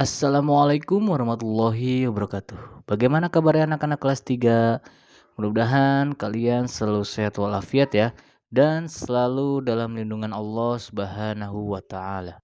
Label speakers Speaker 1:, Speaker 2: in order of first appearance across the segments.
Speaker 1: Assalamualaikum warahmatullahi wabarakatuh. Bagaimana kabarnya anak-anak kelas 3? Mudah-mudahan kalian selalu sehat walafiat ya dan selalu dalam lindungan Allah Subhanahu wa taala.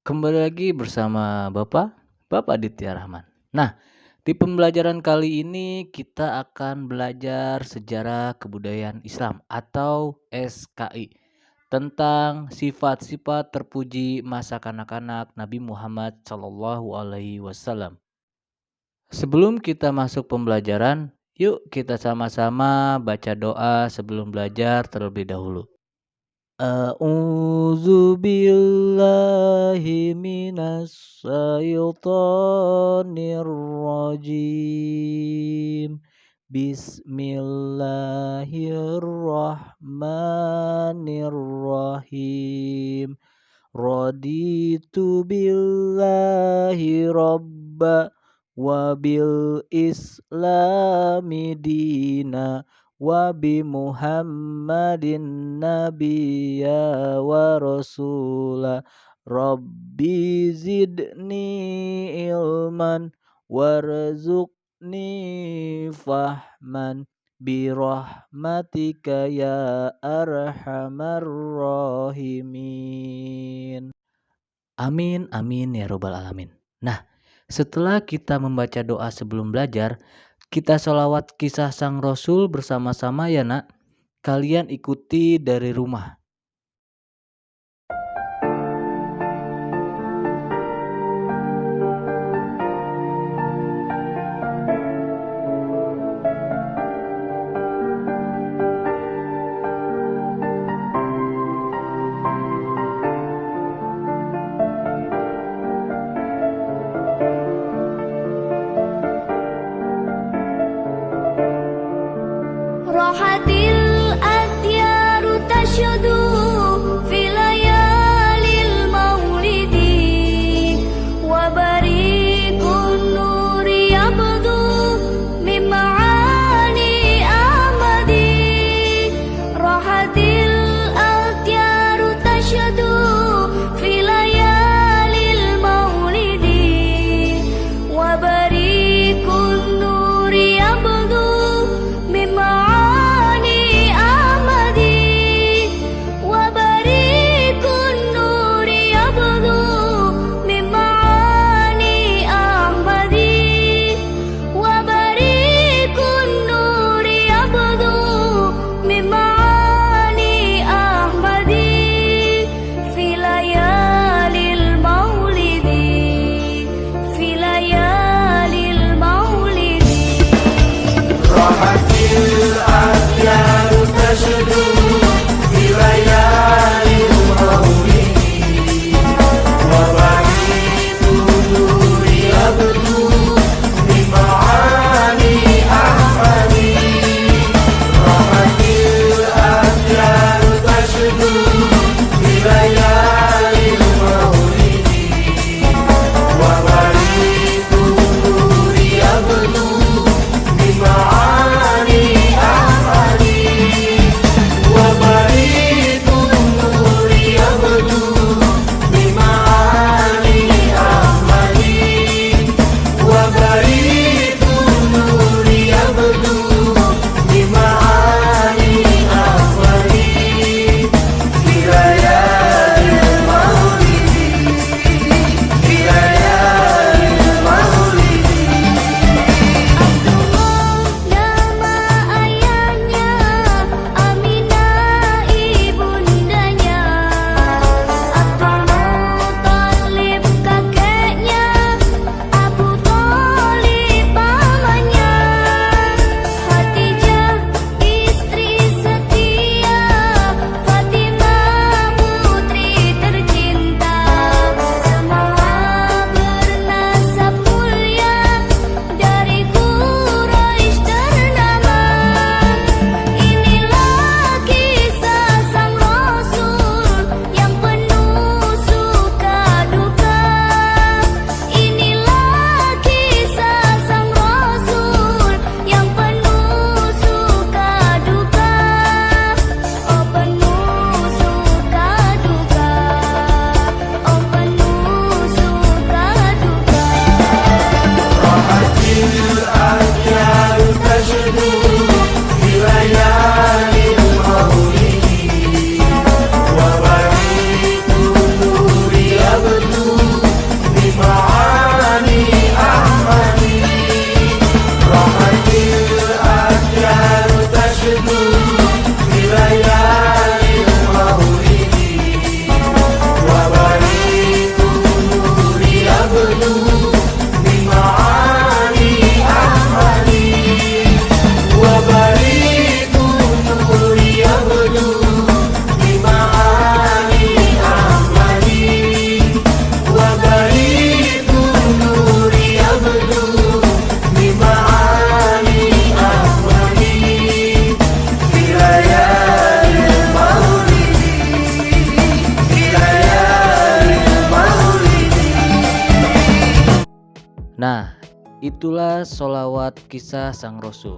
Speaker 1: Kembali lagi bersama Bapak Aditya Rahman. Nah, di pembelajaran kali ini kita akan belajar sejarah kebudayaan Islam atau SKI tentang sifat-sifat terpuji masa kanak-kanak Nabi Muhammad SAW. Sebelum kita masuk pembelajaran, yuk kita sama-sama baca doa sebelum belajar terlebih dahulu. A'udzu billahi minas syaitonir rajim. Bismillahirrahmanirrahim. Raditu billahi robba wa bil islami dina wa bi muhammadin nabiyya wa rasula. Rabbi zidni ilman warzuqni fahman birahmatika ya arhamar rahimin. Amin amin ya robbal alamin. Nah, setelah kita membaca doa sebelum belajar, kita sholawat kisah sang Rasul bersama-sama ya nak. Kalian ikuti dari rumah.
Speaker 2: Rohatil adyaru tasyadu fi layalil maulidi wa barikun nuri yabdu min ma'ani amadi. Rohatil adyaru tasyadu fi layalil maulidi wa barikun nuri yabdu min ma'ani
Speaker 1: Itulah sholawat kisah sang Rasul.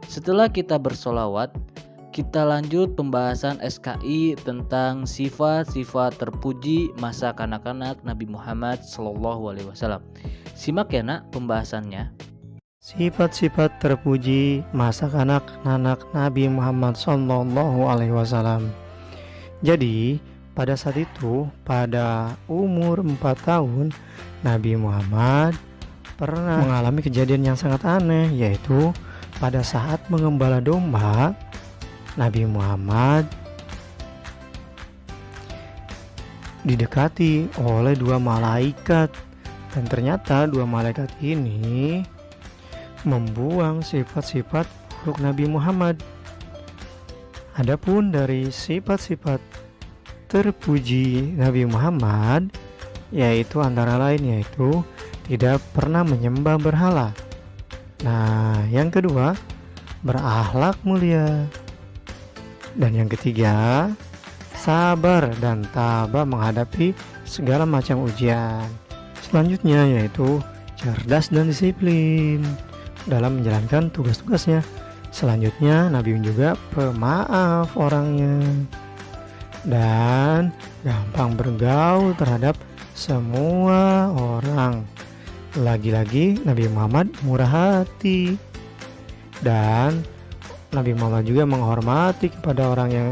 Speaker 1: Setelah kita bersolawat, kita lanjut pembahasan SKI tentang sifat-sifat terpuji masa kanak-kanak Nabi Muhammad SAW. Simak ya nak pembahasannya.
Speaker 3: Sifat-sifat terpuji masa kanak-kanak Nabi Muhammad SAW. Jadi pada saat itu, pada umur 4 tahun, Nabi Muhammad pernah mengalami kejadian yang sangat aneh, yaitu pada saat mengembala domba, Nabi Muhammad didekati oleh 2 malaikat, dan ternyata 2 malaikat ini membuang sifat-sifat buruk Nabi Muhammad. Adapun dari sifat-sifat terpuji Nabi Muhammad, yaitu antara lain yaitu tidak pernah menyembah berhala. Nah, yang kedua, berakhlak mulia. Dan yang ketiga, sabar dan tabah menghadapi segala macam ujian. Selanjutnya yaitu cerdas dan disiplin dalam menjalankan tugas-tugasnya. Selanjutnya, Nabi juga pemaaf orangnya dan gampang bergaul terhadap semua orang. Lagi-lagi Nabi Muhammad murah hati, dan Nabi Muhammad juga menghormati kepada orang yang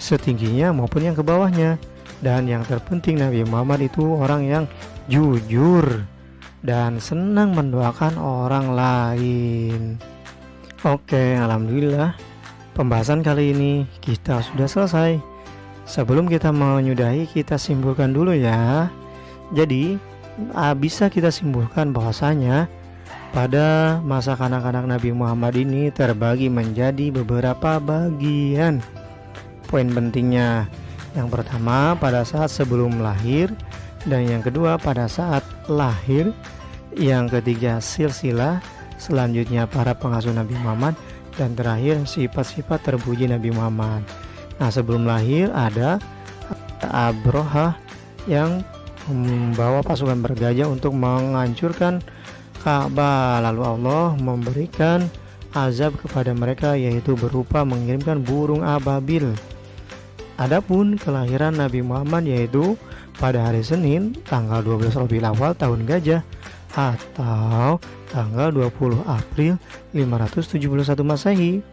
Speaker 3: setingginya maupun yang ke bawahnya. Dan yang terpenting, Nabi Muhammad itu orang yang jujur dan senang mendoakan orang lain. Oke, alhamdulillah pembahasan kali ini kita sudah selesai. Sebelum kita menyudahi, kita simpulkan dulu ya. Jadi bisa kita simpulkan bahwasanya pada masa kanak-kanak Nabi Muhammad ini terbagi menjadi beberapa bagian. Poin pentingnya, yang pertama pada saat sebelum lahir, dan yang kedua pada saat lahir, yang ketiga silsilah, selanjutnya para pengasuh Nabi Muhammad, dan terakhir sifat-sifat terpuji Nabi Muhammad. Nah, sebelum lahir ada Abrohah yang membawa pasukan bergajah untuk menghancurkan Ka'bah, lalu Allah memberikan azab kepada mereka, yaitu berupa mengirimkan burung ababil. Adapun kelahiran Nabi Muhammad yaitu pada hari Senin tanggal 12 Rabiul Awal tahun Gajah atau tanggal 20 April 571 Masehi.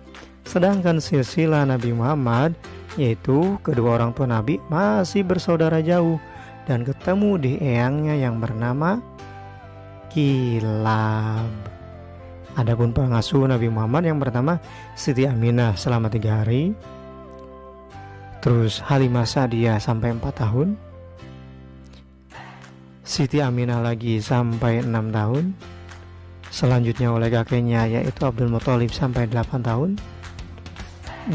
Speaker 3: Sedangkan silsilah Nabi Muhammad yaitu kedua orang tua Nabi masih bersaudara jauh dan ketemu di eyangnya yang bernama Kilab. Adapun pengasuh Nabi Muhammad yang pertama Siti Aminah selama 3 hari, terus Halimah Sa'diyah sampai 4 tahun, Siti Aminah lagi sampai 6 tahun, selanjutnya oleh kakeknya yaitu Abdul Muthalib sampai 8 tahun,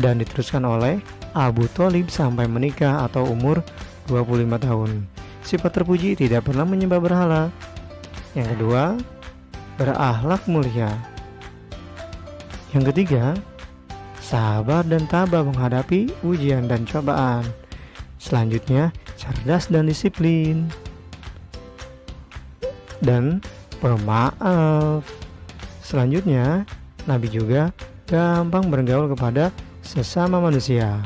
Speaker 3: dan diteruskan oleh Abu Thalib sampai menikah atau umur 25 tahun. Sifat terpuji tidak pernah menyembah berhala. Yang kedua, berakhlak mulia. Yang ketiga, sabar dan tabah menghadapi ujian dan cobaan. Selanjutnya, cerdas dan disiplin. Dan pemaaf. Selanjutnya, Nabi juga gampang bergaul kepada sesama manusia,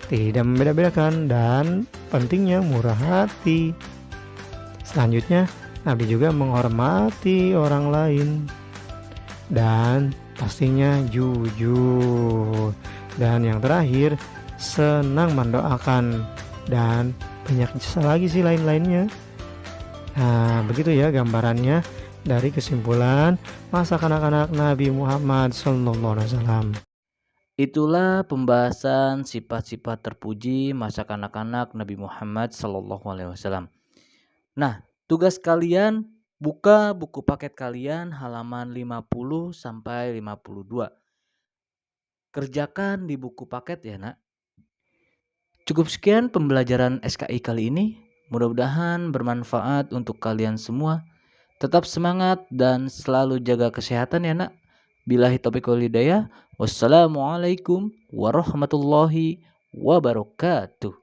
Speaker 3: tidak membeda-bedakan, dan pentingnya murah hati. Selanjutnya, Nabi juga menghormati orang lain dan pastinya jujur. Dan yang terakhir, senang mendoakan, dan banyak lagi sih lain-lainnya. Nah, begitu ya gambarannya dari kesimpulan masa kanak-kanak Nabi Muhammad SAW.
Speaker 1: Itulah pembahasan sifat-sifat terpuji masa kanak-kanak Nabi Muhammad SAW. Nah, tugas kalian buka buku paket kalian halaman 50 sampai 52. Kerjakan di buku paket ya, Nak. Cukup sekian pembelajaran SKI kali ini. Mudah-mudahan bermanfaat untuk kalian semua. Tetap semangat dan selalu jaga kesehatan ya, Nak. Billahi taufiq wal hidayah. Wassalamualaikum warahmatullahi wabarakatuh.